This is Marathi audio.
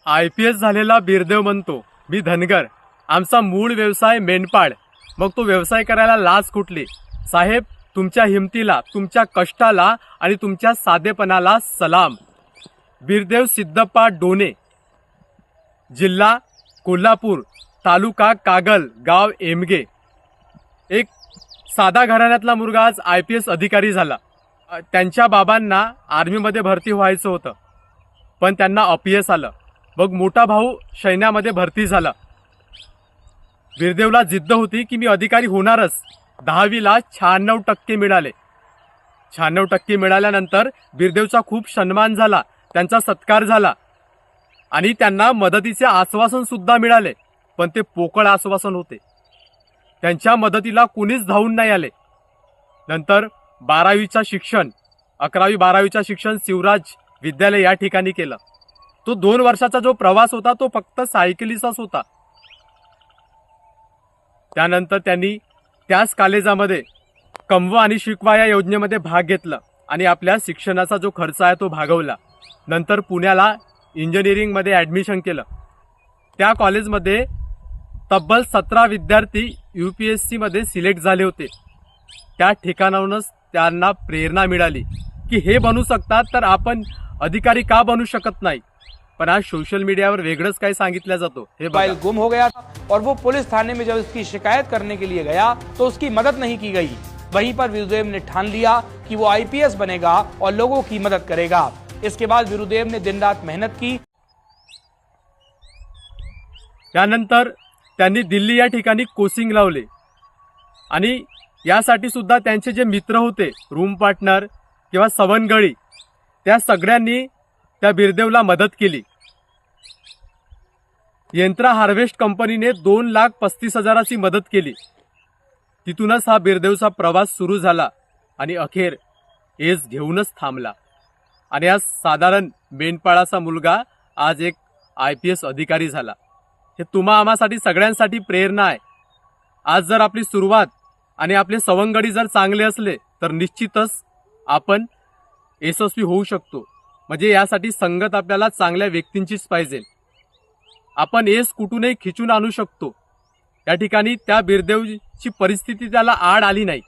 IPS झालेला बिरदेव म्हणतो, मी धनगर, आमचा मूळ व्यवसाय मेंढपाळ. मग तो व्यवसाय करायला लाज कुठली? साहेब, तुमच्या हिमतीला, तुमच्या कष्टाला आणि तुमच्या साधेपणाला सलाम. बिरदेव सिद्धप्पा डोने, जिल्हा कोल्हापूर, तालुका कागल, गाव एमगे. एक साधा घराण्यातला मुलगा आज IPS अधिकारी झाला. त्यांच्या बाबांना आर्मीमध्ये भरती व्हायचं होतं, पण त्यांना अपयश आलं. मग मोठा भाऊ सैन्यामध्ये भरती झाला. बिरदेवला जिद्द होती की मी अधिकारी होणारच. 10वीला 96% मिळाले. 96% मिळाल्यानंतर बिरदेवचा खूप सन्मान झाला, त्यांचा सत्कार झाला आणि त्यांना मदतीचे आश्वासन सुद्धा मिळाले, पण ते पोकळ आश्वासन होते. त्यांच्या मदतीला कुणीच धावून नाही आले. नंतर 12वीचं शिक्षण, 11वी 12वीचं शिक्षण शिवराज विद्यालय या ठिकाणी केलं. तो 2 वर्षाचा जो प्रवास होता तो फक्त सायकलीचाच होता. त्यानंतर त्यांनी त्याच कॉलेजामध्ये कमवा आणि शिकवा या योजनेमध्ये भाग घेतला आणि आपल्या शिक्षणाचा जो खर्च आहे तो भागवला. नंतर पुण्याला इंजिनिअरिंगमध्ये ॲडमिशन केलं. त्या कॉलेजमध्ये तब्बल 17 विद्यार्थी UPSCमध्ये सिलेक्ट झाले होते. त्या ठिकाणाहूनच त्यांना प्रेरणा मिळाली की हे बनू शकतात, तर आपण अधिकारी का बनू शकत नाही. पण आज सोशल मीडियावर वेगळंच काही सांगितलं जातो. हे मोबाइल गुम हो गया और वो पुलिस थाने में जब इसकी शिकायत करने के लिए गया तो उसकी मदद नहीं की गई. वहीं पर वीरुदेव ने ठान लिया कि वो IPS बनेगा और लोगों की मदद करेगा. इसके बाद वीरुदेव ने दिन रात मेहनत की. त्यानंतर त्यांनी दिल्ली या ठिकाणी कोचिंग लावले आणि यासाठी सुद्धा त्यांचे जे मित्र होते, रूम पार्टनर किंवा सवंगडी, त्या सगळ्यांनी त्या बिरदेवला मदत केली. यंत्रा हार्वेस्ट कंपनीने 2,35,000ची मदत केली. तिथूनच हा बिरदेवचा प्रवास सुरू झाला आणि अखेर एस घेऊनच थांबला. आणि आज साधारण मेंढपाळाचा मुलगा आज एक IPS अधिकारी झाला. हे तुम्हा आम्हासाठी सगळ्यांसाठी प्रेरणा आहे. आज जर आपली सुरुवात आणि आपले सवंगडी जर चांगले असले तर निश्चितच आपण यशस्वी होऊ शकतो. म्हणजे यासाठी संगत आपल्याला चांगल्या व्यक्तींचीच पाहिजे. आपण यश कुठूनही खिचून आणू शकतो. या ठिकाणी त्या बिरदेवची परिस्थिती त्याला आड आली नाही.